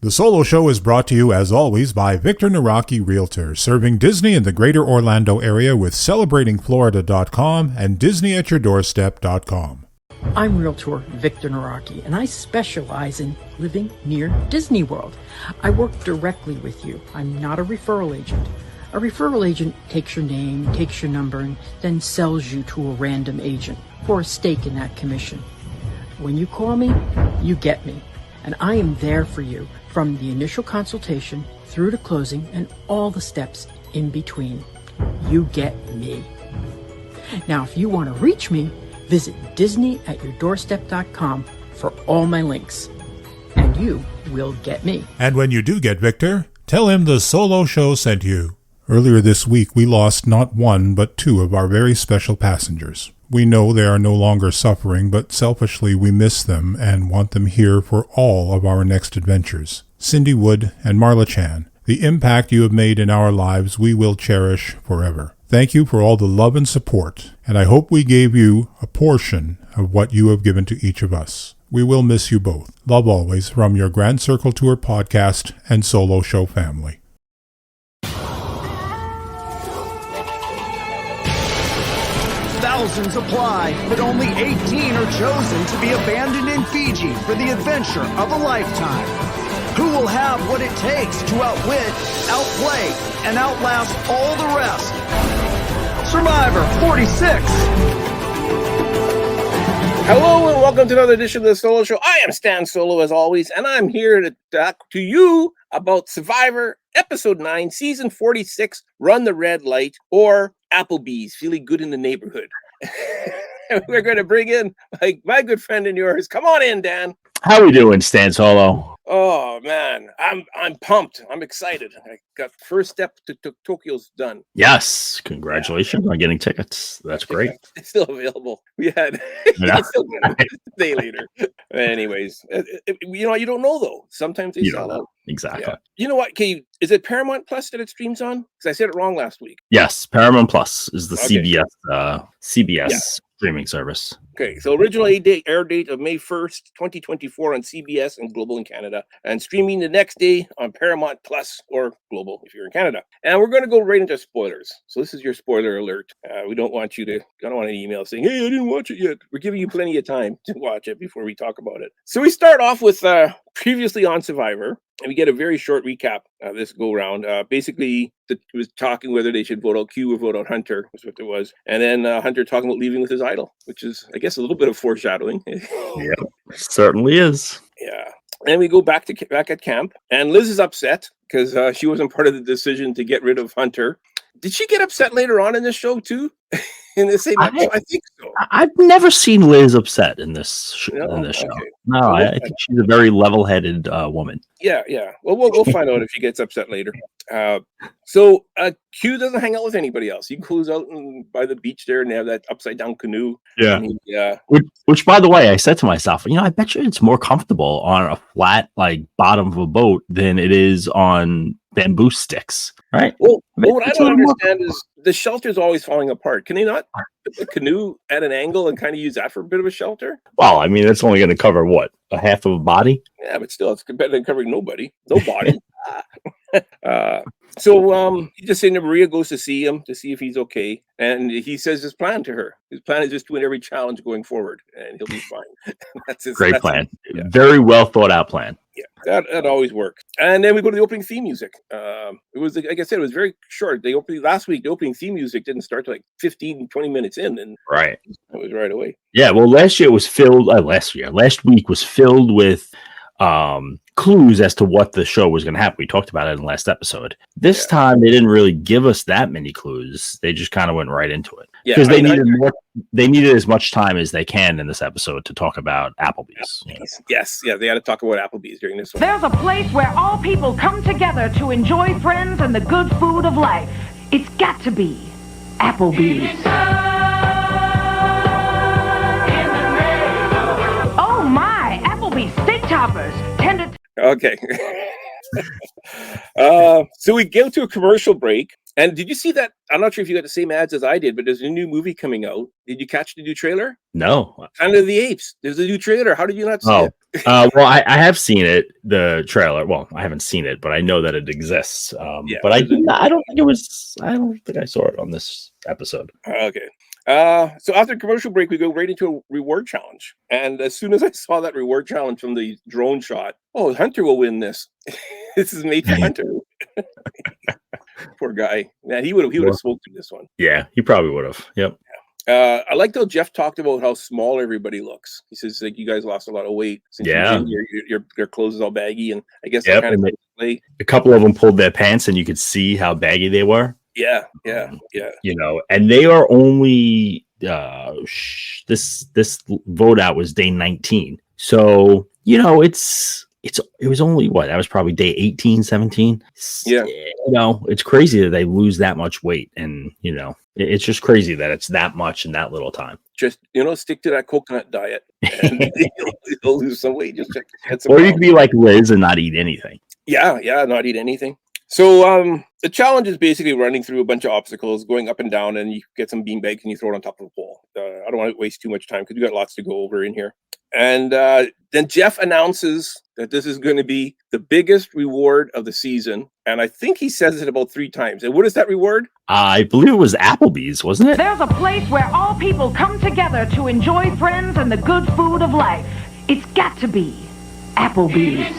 The Solo Show is brought to you, as always, by Victor Naraki Realtor, serving Disney in the greater Orlando area with celebratingflorida.com and disneyatyourdoorstep.com. I'm Realtor Victor Naraki, and I specialize in living near Disney World. I work directly with you. I'm not a referral agent. A referral agent takes your name, takes your number, and then sells you to a random agent for a stake in that commission. When you call me, you get me, and I am there for you from the initial consultation through to closing and all the steps in between. You get me. Now, if you want to reach me, visit disneyatyourdoorstep.com for all my links, and you will get me. And when you do get Victor, tell him the Solo Show sent you. Earlier this week, we lost not one, but two of our very special passengers. We know they are no longer suffering, but selfishly we miss them and want them here for all of our next adventures. Cindy Wood and Marla Chan, the impact you have made in our lives we will cherish forever. Thank you for all the love and support, and I hope we gave you a portion of what you have given to each of us. We will miss you both. Love always from your Grand Circle Tour podcast and Solo Show family. Thousands apply, but only 18 are chosen to be abandoned in Fiji for the adventure of a lifetime. Who will have what it takes to outwit, outplay, and outlast all the rest? Survivor 46. Hello and welcome to another edition of the Solo Show. I am Stan Solo as always, and I'm here to talk to you about Survivor Episode 9, Season 46, Run the Red Light, or Applebee's, Feeling Good in the Neighborhood. We're going to bring in my good friend and yours. Come on in, Dan. How we doing, Stan Solo? Oh man, I'm pumped. I'm excited. I got first step to Tokyo's done. Yes, congratulations on getting tickets. That's great. It's still available. We had still a day later. Anyways, you don't know though. Sometimes they sell out. Exactly. Yeah. You know what? Okay, is it Paramount Plus that it streams on? Because I said it wrong last week. Yes, Paramount Plus is the CBS streaming service. Okay, so original air date of May 1st, 2024 on CBS and Global in Canada, and streaming the next day on Paramount Plus or Global if you're in Canada. And we're going to go right into spoilers. So this is your spoiler alert. We don't want any emails saying, hey, I didn't watch it yet. We're giving you plenty of time to watch it before we talk about it. So we start off with previously on Survivor. And we get a very short recap of this go-round. Basically, it was talking whether they should vote out Q or vote out Hunter, was what it was. And then Hunter talking about leaving with his idol, which is, I guess, a little bit of foreshadowing. Yeah, certainly is. Yeah. And we go back at camp, and Liz is upset because she wasn't part of the decision to get rid of Hunter. Did she get upset later on in this show, too? In the same episode? I think so. I've never seen Liz upset in this show. Okay. No, I think she's a very level-headed woman. Yeah. Well, we'll find out if she gets upset later. So Q doesn't hang out with anybody else. He goes out by the beach there, and they have that upside-down canoe. Yeah. Which, by the way, I said to myself, I bet you it's more comfortable on a flat, bottom of a boat than it is on bamboo sticks, right? Well, what I don't understand is the shelter's always falling apart. Can they not put the canoe at an angle and kind of use that for a bit of a shelter? Well, it's only going to cover what, a half of a body? Yeah, but still, it's better than covering nobody. No body. So he's just saying that Maria goes to see him to see if he's okay, and he says his plan to her. His plan is just to win every challenge going forward, and he'll be fine. That's great plan. Yeah. Very well thought out plan. Yeah, that always works. And then we go to the opening theme music. It was, like I said, it was very short. Last week, the opening theme music didn't start till 15, 20 minutes in, and right, it was right away. Yeah, well, last week was filled with clues as to what the show was going to happen. We talked about it in the last episode. This time, they didn't really give us that many clues. They just kind of went right into it because they needed as much time as they can in this episode to talk about Applebee's. Yes, they had to talk about Applebee's during this one. There's a place where all people come together to enjoy friends and the good food of life. It's got to be Applebee's. Oh my, Applebee's steak toppers. Okay. So we go to a commercial break, And did you see that? I'm not sure if you got the same ads as I did, but there's a new movie coming out. Did you catch the new trailer? No. Planet of the Apes. There's a new trailer. How did you not see it? Well, I have seen it, the trailer. Well, I haven't seen it, but I know that it exists. But I don't think I saw it on this episode. Okay. So after commercial break, we go right into a reward challenge. And as soon as I saw that reward challenge from the drone shot, Hunter will win this. This is made for Hunter. Poor guy. Man, he would have smoked in this one. Yeah, he probably would have. Yep. I like how Jeff talked about how small everybody looks. He says, like, you guys lost a lot of weight since your clothes is all baggy, and I guess that kind of play. A couple of them pulled their pants, and you could see how baggy they were. Yeah. You know, and they are only this vote out was day 19. So, you know, it was only that was probably day 18, 17. Yeah. You know, it's crazy that they lose that much weight, and you know, it's just crazy that it's that much in that little time. Just, you know, stick to that coconut diet and you'll lose some weight. Just or you could be like Liz and not eat anything. Yeah, not eat anything. So the challenge is basically running through a bunch of obstacles, going up and down, and you get some beanbags and you throw it on top of the pole. I don't want to waste too much time because we got lots to go over in here. And then Jeff announces that this is going to be the biggest reward of the season. And I think he says it about 3 times. And what is that reward? I believe it was Applebee's, wasn't it? There's a place where all people come together to enjoy friends and the good food of life. It's got to be Applebee's.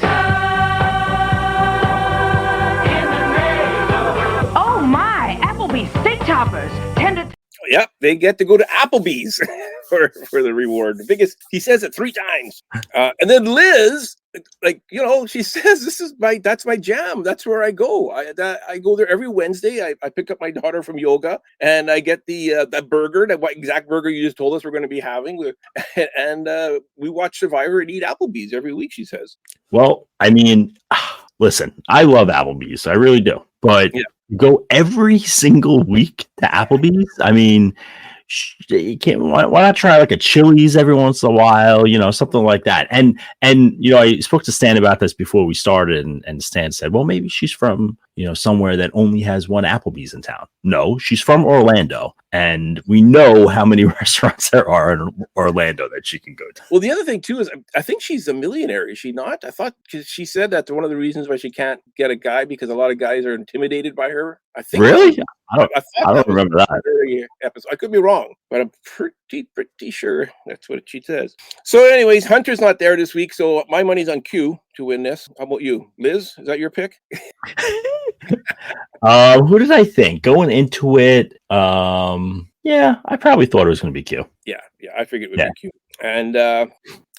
Oh my, Applebee's steak toppers tended. Yep, they get to go to Applebee's for the reward. The biggest, he says it 3 times. And then Liz, like, you know, she says, that's my jam. That's where I go. I go there every Wednesday. I pick up my daughter from yoga, and I get that burger, that exact burger you just told us we're going to be having. And we watch Survivor and eat Applebee's every week, she says. Well, I mean, listen, I love Applebee's. I really do. But go every single week to Applebee's? I mean, you can't. Why not try like a Chili's every once in a while? You know, something like that. And you know, I spoke to Stan about this before we started, and Stan said, "Well, maybe she's from, you know, somewhere that only has one Applebee's in town." No, she's from Orlando, and we know how many restaurants there are in Orlando that she can go to. Well, the other thing too is, I think she's a millionaire. Is she not? I thought, because she said that's one of the reasons why she can't get a guy, because a lot of guys are intimidated by her. I think. Really? I don't remember that. Episode. I could be wrong, but I'm pretty sure that's what she says. So, anyways, Hunter's not there this week, so my money's on Q to win this. How about you, Liz? Is that your pick? Who did I think going into it? Yeah, I probably thought it was going to be Q. Yeah, I figured it would be Q. And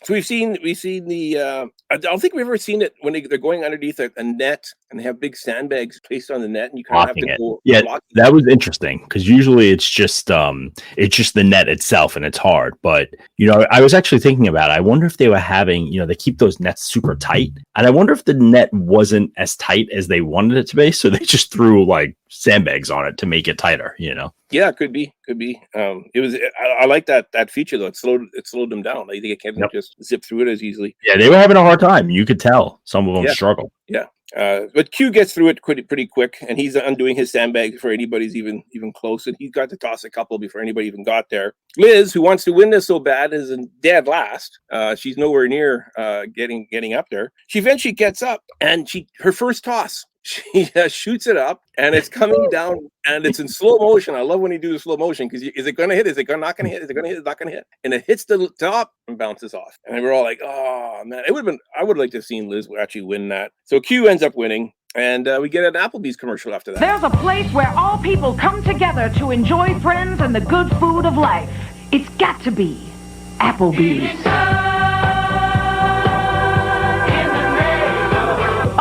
so we've seen the. I don't think we've ever seen it when they're going underneath a net and they have big sandbags placed on the net, and you kind of have to go. Yeah, that was interesting because usually it's just the net itself and it's hard. But you know, I was actually thinking about it. I wonder if they were having, you know, they keep those nets super tight, and I wonder if the net wasn't as tight as they wanted it to be, so they just threw like sandbags on it to make it tighter. You know. Yeah, could be. It was. I like that feature though. It slowed them down. They can't just zip through it as easily. Yeah, they were having a hard time. You could tell some of them struggle. Yeah. But Q gets through it pretty quick, and he's undoing his sandbag before anybody's even close. And he got to toss a couple before anybody even got there. Liz, who wants to win this so bad, is in dead last. She's nowhere near getting up there. She eventually gets up, and her first toss, she shoots it up, and it's coming down, and it's in slow motion. I love when you do the slow motion, because is it going to hit? Is it not going to hit? Is it going to hit? It's not going to hit. And it hits the top and bounces off. And we're all like, oh, man. I would like to have seen Liz actually win that. So Q ends up winning, and we get an Applebee's commercial after that. There's a place where all people come together to enjoy friends and the good food of life. It's got to be Applebee's.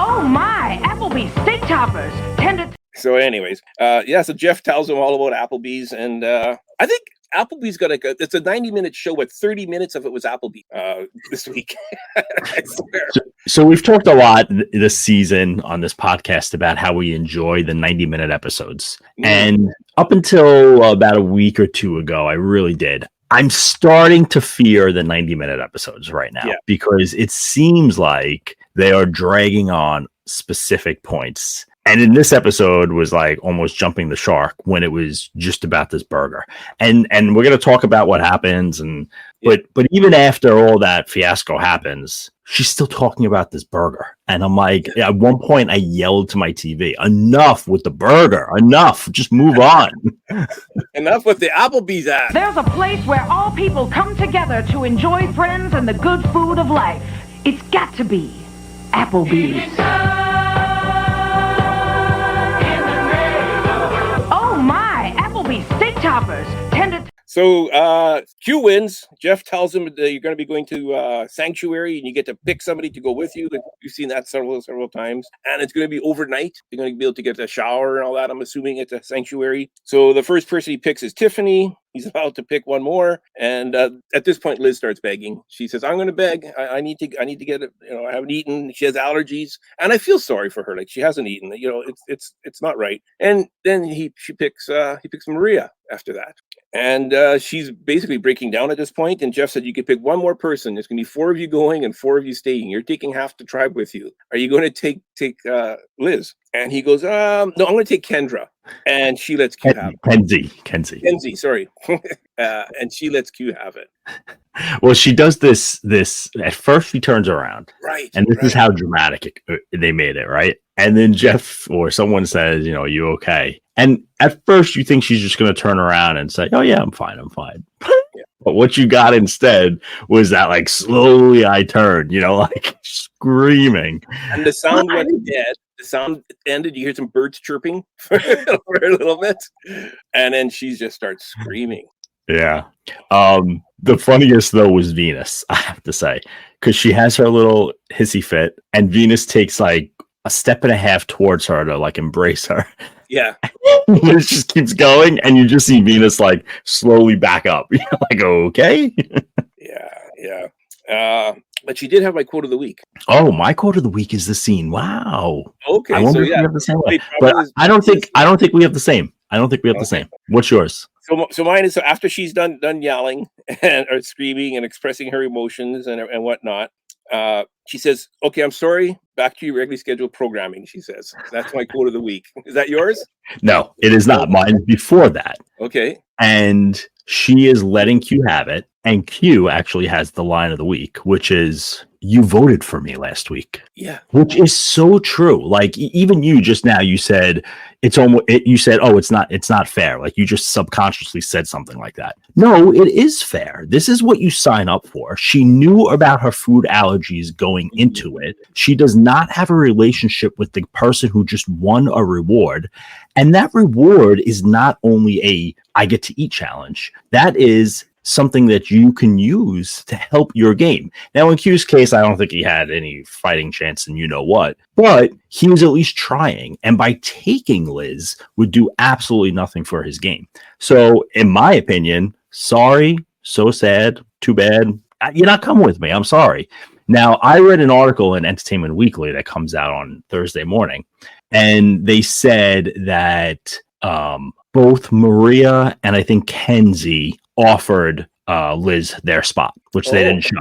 Oh my, Applebee's steak toppers tended. So anyways, so Jeff tells them all about Applebee's, and I think Applebee's got it's a 90-minute show, but 30 minutes of it was Applebee's this week. I swear. So we've talked a lot this season on this podcast about how we enjoy the 90-minute episodes. And up until about a week or two ago, I really did. I'm starting to fear the 90-minute episodes right now because it seems like they are dragging on specific points. And in this episode was like almost jumping the shark when it was just about this burger. And we're going to talk about what happens. But even after all that fiasco happens, she's still talking about this burger. And I'm like, at one point I yelled to my TV, enough with the burger, enough, just move on. Enough with the Applebee's ad. There's a place where all people come together to enjoy friends and the good food of life. It's got to be Applebee's. Oh my, Applebee's steak toppers. So Q wins. Jeff tells him that you're going to be going to Sanctuary and you get to pick somebody to go with you. You've seen that several times. And it's going to be overnight. You're going to be able to get a shower and all that, I'm assuming, at the Sanctuary. So the first person he picks is Tiffany. He's about to pick one more. And at this point, Liz starts begging. She says, I'm going to beg. I need to get it. You know, I haven't eaten. She has allergies. And I feel sorry for her. Like, she hasn't eaten. You know, it's not right. And then he picks Maria after that. And she's basically breaking down at this point. And Jeff said, you could pick one more person. There's going to be 4 of you going and 4 of you staying. You're taking half the tribe with you. Are you going to take Liz? And he goes, no, I'm going to take Kendra. And she lets Q have it. Kenzie, sorry. And she lets Q have it. Well, she does this. At first, she turns around. Right. And this is how dramatic they made it, right? And then Jeff or someone says, you know, you okay? And at first, you think she's just going to turn around and say, oh, yeah, I'm fine. Yeah. But what you got instead was that, like, slowly I turned, you know, like screaming. And the sound went dead. The sound ended. You hear some birds chirping for a little bit. And then she just starts screaming. Yeah. The funniest, though, was Venus, I have to say, because she has her little hissy fit, and Venus takes, like, a step and a half towards her to, like, embrace her. Yeah. It just keeps going, and you just see Venus, like, slowly back up. You're like, okay. Yeah. But she did have my quote of the week. Oh, my quote of the week is the scene. Wow. Okay. I wonder if we have the same one. But I don't think we have the same. The same. What's yours? So mine is, so after she's done yelling or screaming and expressing her emotions and whatnot, she says, okay, I'm sorry. Back to your regularly scheduled programming, she says. That's my quote of the week. Is that yours? No, it is not. Mine's before that. Okay. And she is letting Q have it. And Q actually has the line of the week, which is, you voted for me last week. Yeah. Which is so true. Like, even you just now, you said, it's not fair. Like, you just subconsciously said something like that. No, it is fair. This is what you sign up for. She knew about her food allergies going into it. She does not have a relationship with the person who just won a reward. And that reward is not only a I get to eat challenge. That is something that you can use to help your game. Now, in Q's case, I don't think he had any fighting chance and you know what, but he was at least trying. And by taking Liz would do absolutely nothing for his game. So in my opinion, sorry, so sad, too bad. You're not coming with me. I'm sorry. Now, I read an article in Entertainment Weekly that comes out on Thursday morning, and they said that both Maria and I think Kenzie offered Liz their spot, which they didn't show.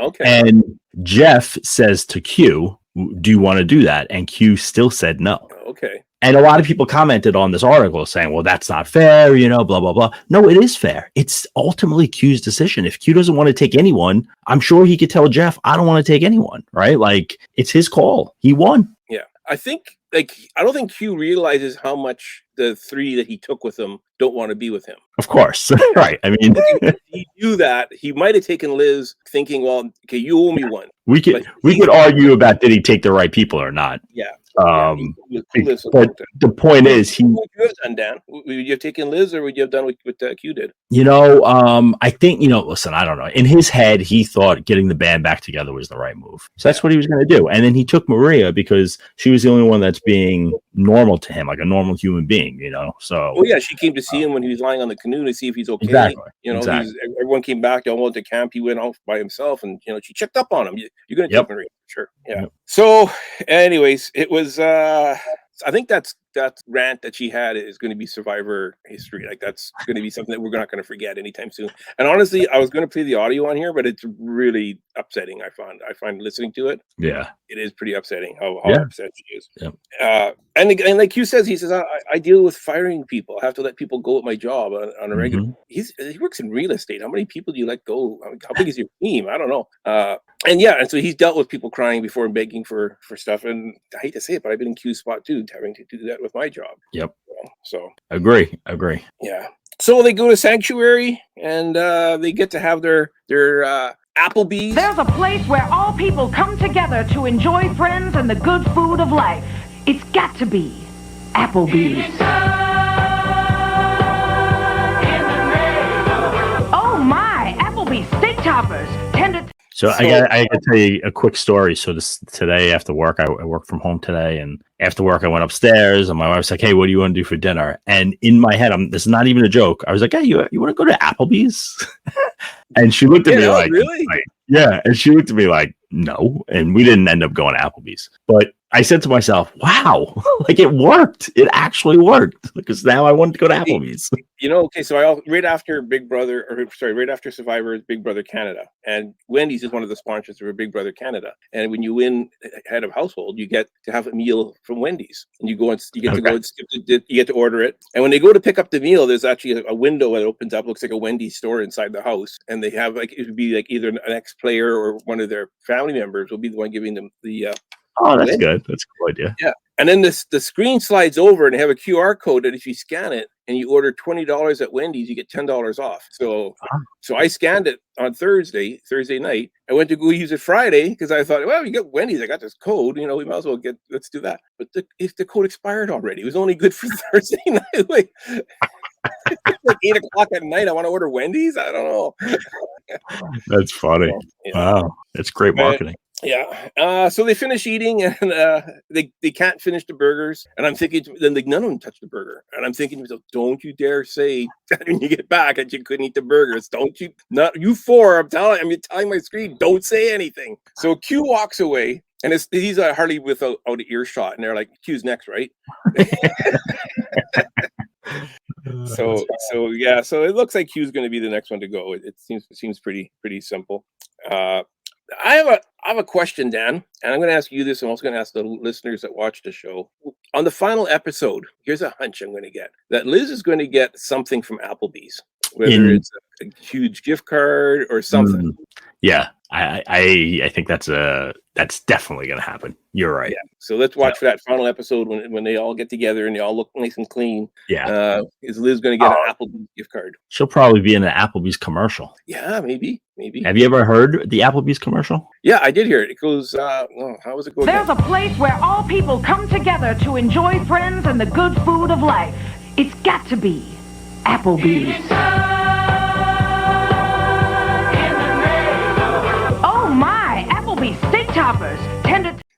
Okay. And Jeff says to Q, do you want to do that? And Q still said no. Okay. And a lot of people commented on this article saying, well, that's not fair, you know, blah, blah, blah. No, it is fair. It's ultimately Q's decision. If Q doesn't want to take anyone, I'm sure he could tell Jeff, I don't want to take anyone, right? Like, it's his call. He won. Yeah. I don't think Q realizes how much the 3 that he took with him don't want to be with him. Of course. Right. I mean, if he knew that, he might have taken Liz thinking, well, okay, you owe me one. We could argue about did he take the right people or not. Yeah. But the point is, what would you have done, Dan? Would you have taken Liz, or would you have done what Q did? You know, I think, you know, listen, I don't know. In his head, he thought getting the band back together was the right move. So that's what he was going to do. And then he took Maria because she was the only one that's being normal to him, like a normal human being, you know. So, well, yeah, she came to see him when he was lying on the canoe to see if he's okay. Exactly. You know, exactly. Everyone came back. They all went to camp. He went off by himself, and you know, she checked up on him. You're going to take Maria, sure. Yeah. Yep. So, anyways, it was. I think that's that rant that she had is going to be Survivor history. Like that's going to be something that we're not going to forget anytime soon. And honestly, I was going to play the audio on here, but it's really upsetting. I find listening to it. Yeah, it is pretty upsetting how upset she is. Yeah. And like Hugh says, he says I deal with firing people. I have to let people go at my job on a regular. He works in real estate. How many people do you let go? How big is your team? I don't know. And so he's dealt with people crying before and begging for stuff. And I hate to say it, but I've been in Q's spot too, having to do that with my job. Yep. So agree. Yeah. So they go to Sanctuary and they get to have their Applebee's. There's a place where all people come together to enjoy friends and the good food of life. It's got to be Applebee's. Oh my, Applebee's steak toppers. So I got to tell you a quick story. So today after work, I work from home today, and after work I went upstairs, and my wife's like, "Hey, what do you want to do for dinner?" And in my head, this is not even a joke. I was like, "Hey, you want to go to Applebee's?" And she looked at me like, "Really?" Yeah, and she looked at me like, "No," and we didn't end up going to Applebee's. But I said to myself, "Wow, like it worked! It actually worked!" Because now I wanted to go to Applebee's. Okay, so right after Survivor is Big Brother Canada, and Wendy's is one of the sponsors of Big Brother Canada. And when you win head of household, you get to have a meal from Wendy's, and you get to order it. And when they go to pick up the meal, there's actually a window that opens up, looks like a Wendy's store inside the house, and they have it would be like either an ex-player or one of their family members will be the one giving them the. Oh, that's good. That's a cool idea. Yeah. And then the screen slides over and they have a QR code that if you scan it and you order $20 at Wendy's, you get $10 off. So I scanned it on Thursday night. I went to go use it Friday because I thought, well, you got Wendy's. I got this code. We might as well let's do that. But if the code expired already, it was only good for Thursday night. Like 8:00 at night, I want to order Wendy's. I don't know. That's funny. Wow. That's great marketing. Yeah. So they finish eating and they can't finish the burgers. And I'm thinking, then none of them touch the burger. And I'm thinking to myself, don't you dare say that when you get back that you couldn't eat the burgers. Don't you? Not you four. I'm telling my screen, don't say anything. So Q walks away. And he's hardly without out of earshot. And they're like, Q's next, right? So it looks like Q's going to be the next one to go. It seems pretty simple. I have a question, Dan, and I'm going to ask you this. I'm also going to ask the listeners that watch the show. On the final episode, here's a hunch I'm going to get that Liz is going to get something from Applebee's, whether it's a huge gift card or something. Yeah, I think that's definitely going to happen. You're right. Yeah. So let's watch for that final episode when they all get together and they all look nice and clean. Yeah. Is Liz going to get an Applebee's gift card? She'll probably be in an Applebee's commercial. Yeah, maybe. Have you ever heard the Applebee's commercial? Yeah, I did hear it. It goes, how was it going? There's a place where all people come together to enjoy friends and the good food of life. It's got to be Applebee's. Oh my, Applebee's steak toppers.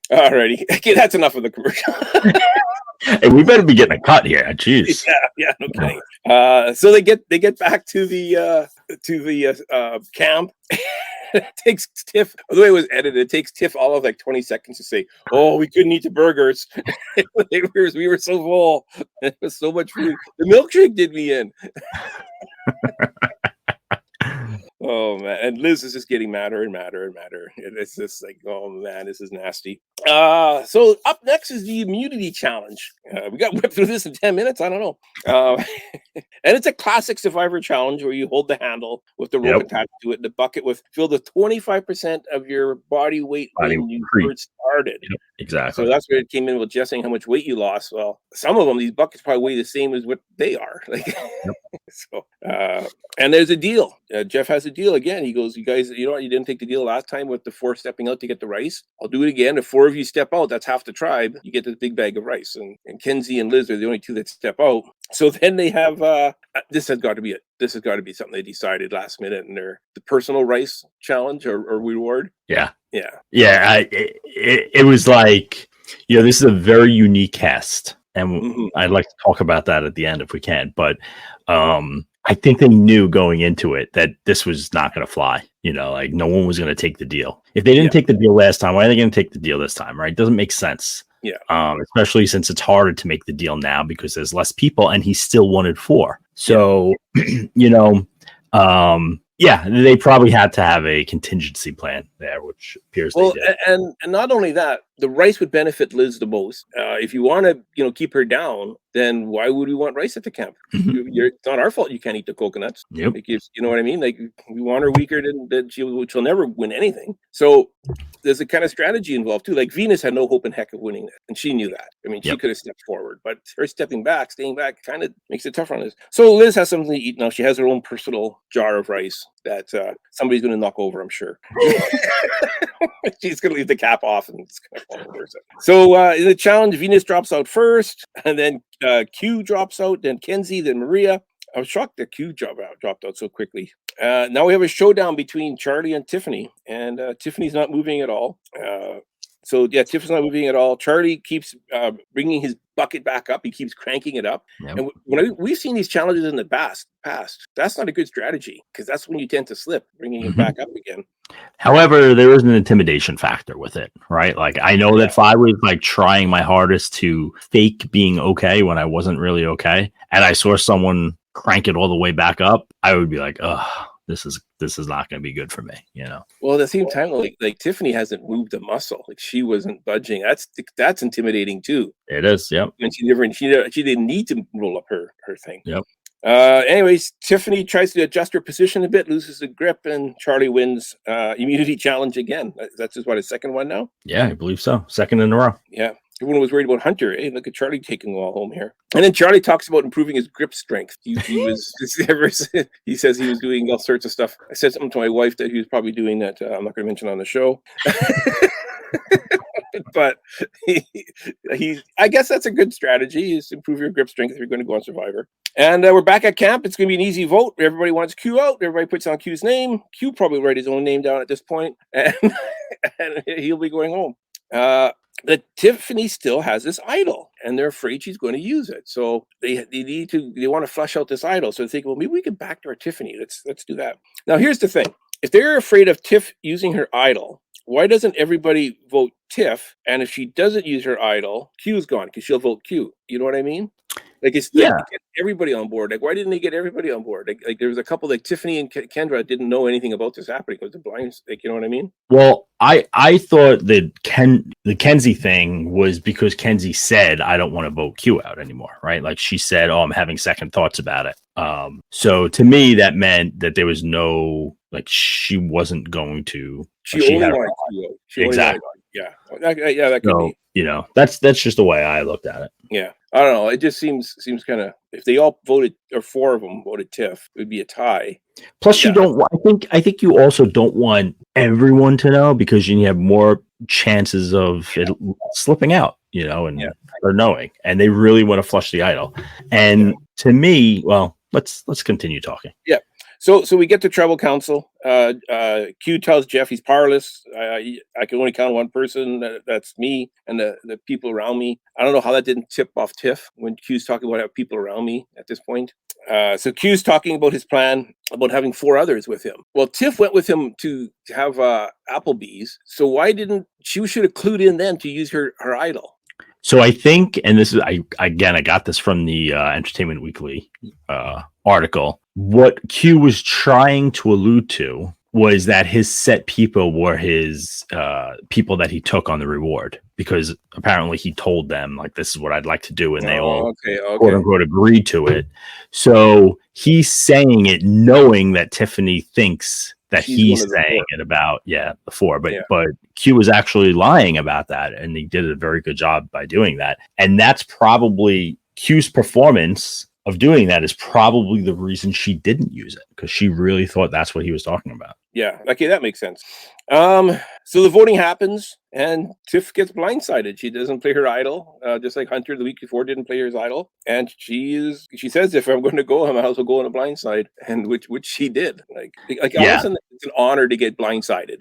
Alrighty. Okay, that's enough of the commercial. Hey, we better be getting a cut here. Jeez. Yeah, no kidding. So they get back to the camp. It takes Tiff, the way it was edited, it takes Tiff all of like 20 seconds to say, "Oh, we couldn't eat the burgers. we were so full. It was so much food. The milkshake did me in." Oh man, and Liz is just getting madder and madder and madder. It's just like, oh man, this is nasty. So up next is the immunity challenge. We got whipped through this in 10 minutes. I don't know. And it's a classic Survivor challenge where you hold the handle with the rope attached to it, and the bucket filled with 25% of your body weight when you first started. Yep, exactly. So that's where it came in with guessing how much weight you lost. Well, some of them, these buckets probably weigh the same as what they are. And there's a deal. Jeff has a deal again. He goes, "You guys, you know what? You didn't take the deal last time with the 4 stepping out to get the rice. I'll do it again. If 4 of you step out, that's half the tribe. You get this big bag of rice." And Kenzie and Liz are the only 2 that step out. So then they have this has got to be it. This has got to be something they decided last minute, and the personal rice challenge or reward. Yeah. It was like, this is a very unique cast, and I'd like to talk about that at the end if we can. But I think they knew going into it that this was not going to fly. Like no one was going to take the deal. If they didn't take the deal last time, why are they going to take the deal this time? Right? It doesn't make sense. Yeah. Especially since it's harder to make the deal now because there's less people, and he still wanted 4. So, yeah, they probably had to have a contingency plan there, which appears they did. And not only that, the Rice would benefit Liz the most. If you want to, keep her down, then why would we want Rice at the camp? It's not our fault you can't eat the coconuts. Yep. Like, you know what I mean? Like, we want her weaker than she'll never win anything. So there's a kind of strategy involved too. Like, Venus had no hope in heck of winning it, and she knew that. I mean, she could have stepped forward, but her staying back, kind of makes it tough on Liz. So Liz has something to eat now. She has her own personal jar of rice that somebody's going to knock over, I'm sure. She's going to leave the cap off, and it's going to fall over. So in the challenge, Venus drops out first, and then Q drops out, then Kenzie, then Maria. I was shocked that Q dropped out so quickly. Now we have a showdown between Charlie and Tiffany, and Tiffany's not moving at all. Tiffany's not moving at all. Charlie keeps bringing his bucket back up. He keeps cranking it up. Yep. And when we've seen these challenges in the past, that's not a good strategy, because that's when you tend to slip, bringing it back up again. However, there is an intimidation factor with it, right? Like, I know that if I was like trying my hardest to fake being okay when I wasn't really okay, and I saw someone crank it all the way back up, I would be like, oh, this is not going to be good for me, Well, at the same time, like Tiffany hasn't moved a muscle. Like, she wasn't budging. That's intimidating too. It is, yep. And she didn't need to roll up her thing. Yep. Anyways, Tiffany tries to adjust her position a bit, loses the grip, and Charlie wins immunity challenge again. That's just his second one now? Yeah, I believe so. Second in a row. Yeah. Everyone was worried about Hunter. Hey, look at Charlie taking them all home here. And then Charlie talks about improving his grip strength. He says he was doing all sorts of stuff. I said something to my wife that he was probably doing that I'm not going to mention on the show. But I guess that's a good strategy, is improve your grip strength if you're going to go on Survivor. And we're back at camp. It's going to be an easy vote. Everybody wants Q out. Everybody puts on Q's name. Q probably write his own name down at this point, and he'll be going home. But Tiffany still has this idol, and they're afraid she's going to use it. So they want to flush out this idol. So they think, well, maybe we can backdoor Tiffany. Let's do that. Now, here's the thing. If they're afraid of Tiff using her idol, why doesn't everybody vote Tiff? And if she doesn't use her idol, Q's gone, because she'll vote Q. You know what I mean? Like, it's like get everybody on board. Like, why didn't they get everybody on board? Like there was a couple, like Tiffany and Kendra, didn't know anything about this happening. It was the blinds. Like, you know what I mean? Well, I thought that the Kenzie thing was because Kenzie said, I don't want to vote Q out anymore, right? Like, she said, oh, I'm having second thoughts about it. So to me, that meant that there was no, like, she wasn't going to. She only wanted Q out. Exactly. That could be. That's just the way I looked at it. Yeah. I don't know. It just seems kind of, if they all voted, or 4 of them voted Tiff, it would be a tie. Plus, you don't. I think you also don't want everyone to know, because you have more chances of it slipping out, or knowing. And they really want to flush the idol. And to me, well, let's continue talking. Yeah. So we get to tribal council. Q tells Jeff he's powerless. I can only count one person. That's me and the people around me. I don't know how that didn't tip off Tiff when Q's talking about people around me at this point. So Q's talking about his plan about having 4 others with him. Well, Tiff went with him to have Applebee's. So why didn't she should have clued in then to use her idol? So I think, and this is, I got this from the Entertainment Weekly article. What Q was trying to allude to was that his set people were his people that he took on the reward, because apparently he told them, like, this is what I'd like to do, and they all quote unquote agreed to it. So he's saying it knowing that Tiffany thinks that he's saying it about the 4, but Q was actually lying about that, and he did a very good job by doing that. And that's probably Q's performance of doing that is probably the reason she didn't use it, because she really thought that's what he was talking about. Yeah, okay, that makes sense. So the voting happens, and Tiff gets blindsided. She doesn't play her idol, just like Hunter the week before didn't play his idol. And she says, if I'm going to go, I might as well go on a blindside, and which she did. Like it's an honor to get blindsided.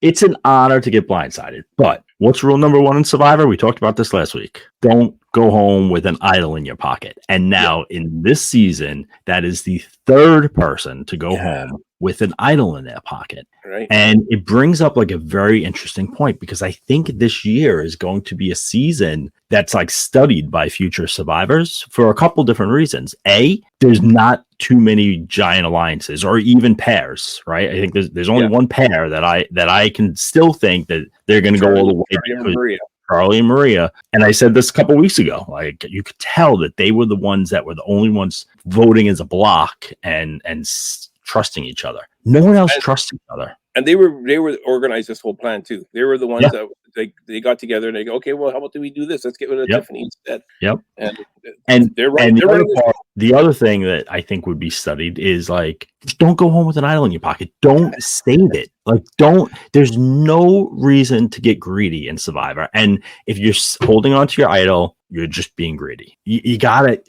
It's an honor to get blindsided. But what's rule number 1 in Survivor? We talked about this last week. Don't go home with an idol in your pocket. And now in this season, that is the 3rd person to go home with an idol in their pocket. Right. And it brings up like a very interesting point, because I think this year is going to be a season that's like studied by future survivors for a couple different reasons. A, there's not too many giant alliances or even pairs, right? I think there's only one pair that I can still think that they're going to go all the way. Charlie and Maria. And I said this a couple weeks ago, like you could tell that they were the ones that were the only ones voting as a block and trusting each other. No one else trusts each other. And they were organized this whole plan too. They were the ones that they got together and they go, okay, well, how about do we do this? Let's get rid of Tiffany instead. Yep. And they're right. The other thing that I think would be studied is like, just don't go home with an idol in your pocket. Don't save it. Like, there's no reason to get greedy in Survivor. And if you're holding on to your idol, you're just being greedy. You gotta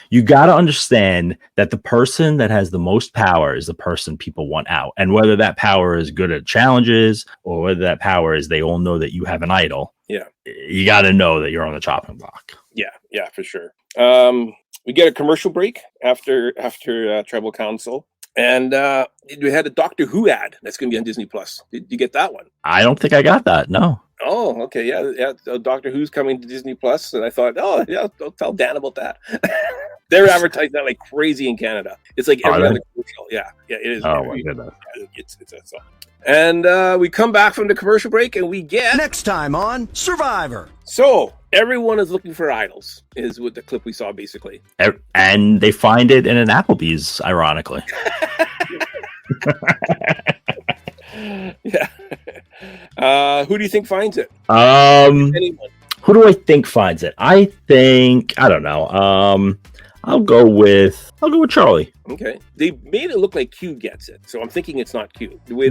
understand that the person that has the most power is the person people want out. And whether that power is good at challenges or whether that power is they all know that you have an idol. Yeah. You got to know that you're on the chopping block. Yeah, for sure. We get a commercial break after Tribal Council. And we had a Doctor Who ad that's going to be on Disney Plus. Did you get that one? I don't think I got that. No. Oh, okay. Yeah. Doctor Who's coming to Disney Plus, and I thought, oh, yeah, I'll tell Dan about that. They're advertising that like crazy in Canada. It's like every other commercial. Yeah, it is. Oh my goodness. It's and we come back from the commercial break, and we get next time on Survivor. So everyone is looking for idols, is what the clip we saw basically. And they find it in an Applebee's, ironically. Yeah. Who do you think finds it? Anyone? Who do I think finds it? I don't know. I'll go with Charlie. Okay. They made it look like Q gets it, so I'm thinking it's not Q. I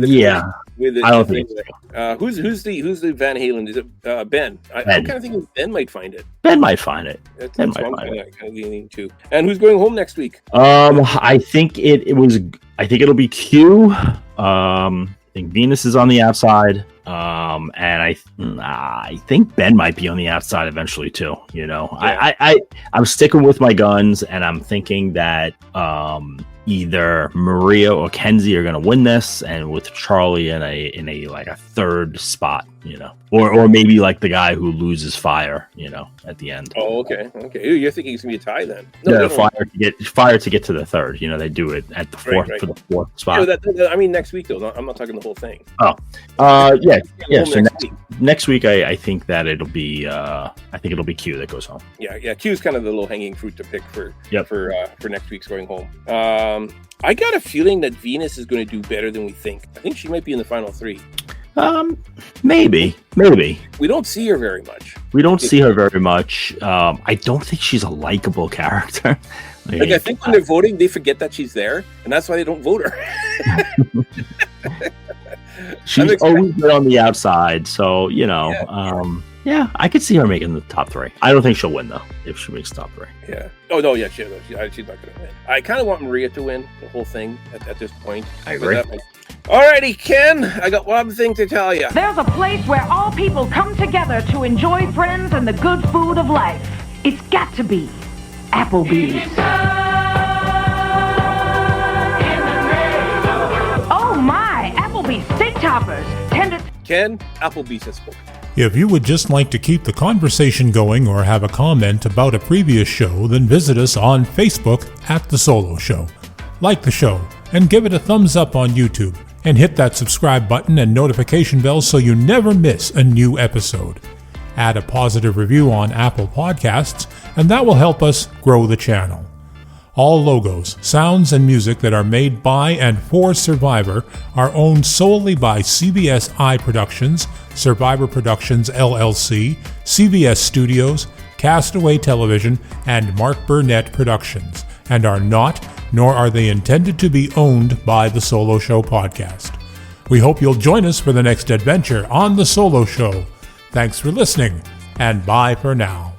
don't think so. Who's the Van Halen? Is it Ben? I'm kind of thinking Ben might find it. Ben might find it. That's what I'm kind of leaning to. And who's going home next week? I think it'll be Q. I think Venus is on the outside. And I think Ben might be on the outside eventually too. You know, yeah. I'm sticking with my guns, and I'm thinking that either Maria or Kenzie are going to win this, and with Charlie in a like a third spot, you know, or maybe like the guy who loses fire, you know, at the end. Oh, okay. Ooh, you're thinking it's gonna be a tie then? No, fire to get to the third. You know, they do it at the fourth for the fourth spot. I mean, next week though. I'm not talking the whole thing. Oh, yeah. So next week, I think that it'll be Q that goes home. Yeah. Q's kind of the low hanging fruit to pick for next week's going home. I got a feeling that Venus is going to do better than we think. I think she might be in the final three. Maybe. We don't see her very much. I don't think she's a likable character. I think when they're voting, they forget that she's there, and that's why they don't vote her. She's always been on the outside, so you know. Yeah, I could see her making the top three. I don't think she'll win though. If she makes top three. Yeah. Oh no. Yeah. She's not going to win. I kind of want Maria to win the whole thing at this point. I agree. Alrighty, Ken. I got one thing to tell you. There's a place where all people come together to enjoy friends and the good food of life. It's got to be Applebee's. Oh my! Applebee's steak toppers. Ken, Applebee's has spoken. If you would just like to keep the conversation going or have a comment about a previous show, then visit us on Facebook at The Solo Show. Like the show and give it a thumbs up on YouTube, and hit that subscribe button and notification bell so you never miss a new episode. Add a positive review on Apple Podcasts, and that will help us grow the channel. All logos, sounds, and music that are made by and for Survivor are owned solely by CBS Productions, Survivor Productions LLC, CBS Studios, Castaway Television, and Mark Burnett Productions, and are not, nor are they intended to be owned by The Solo Show podcast. We hope you'll join us for the next adventure on The Solo Show. Thanks for listening, and bye for now.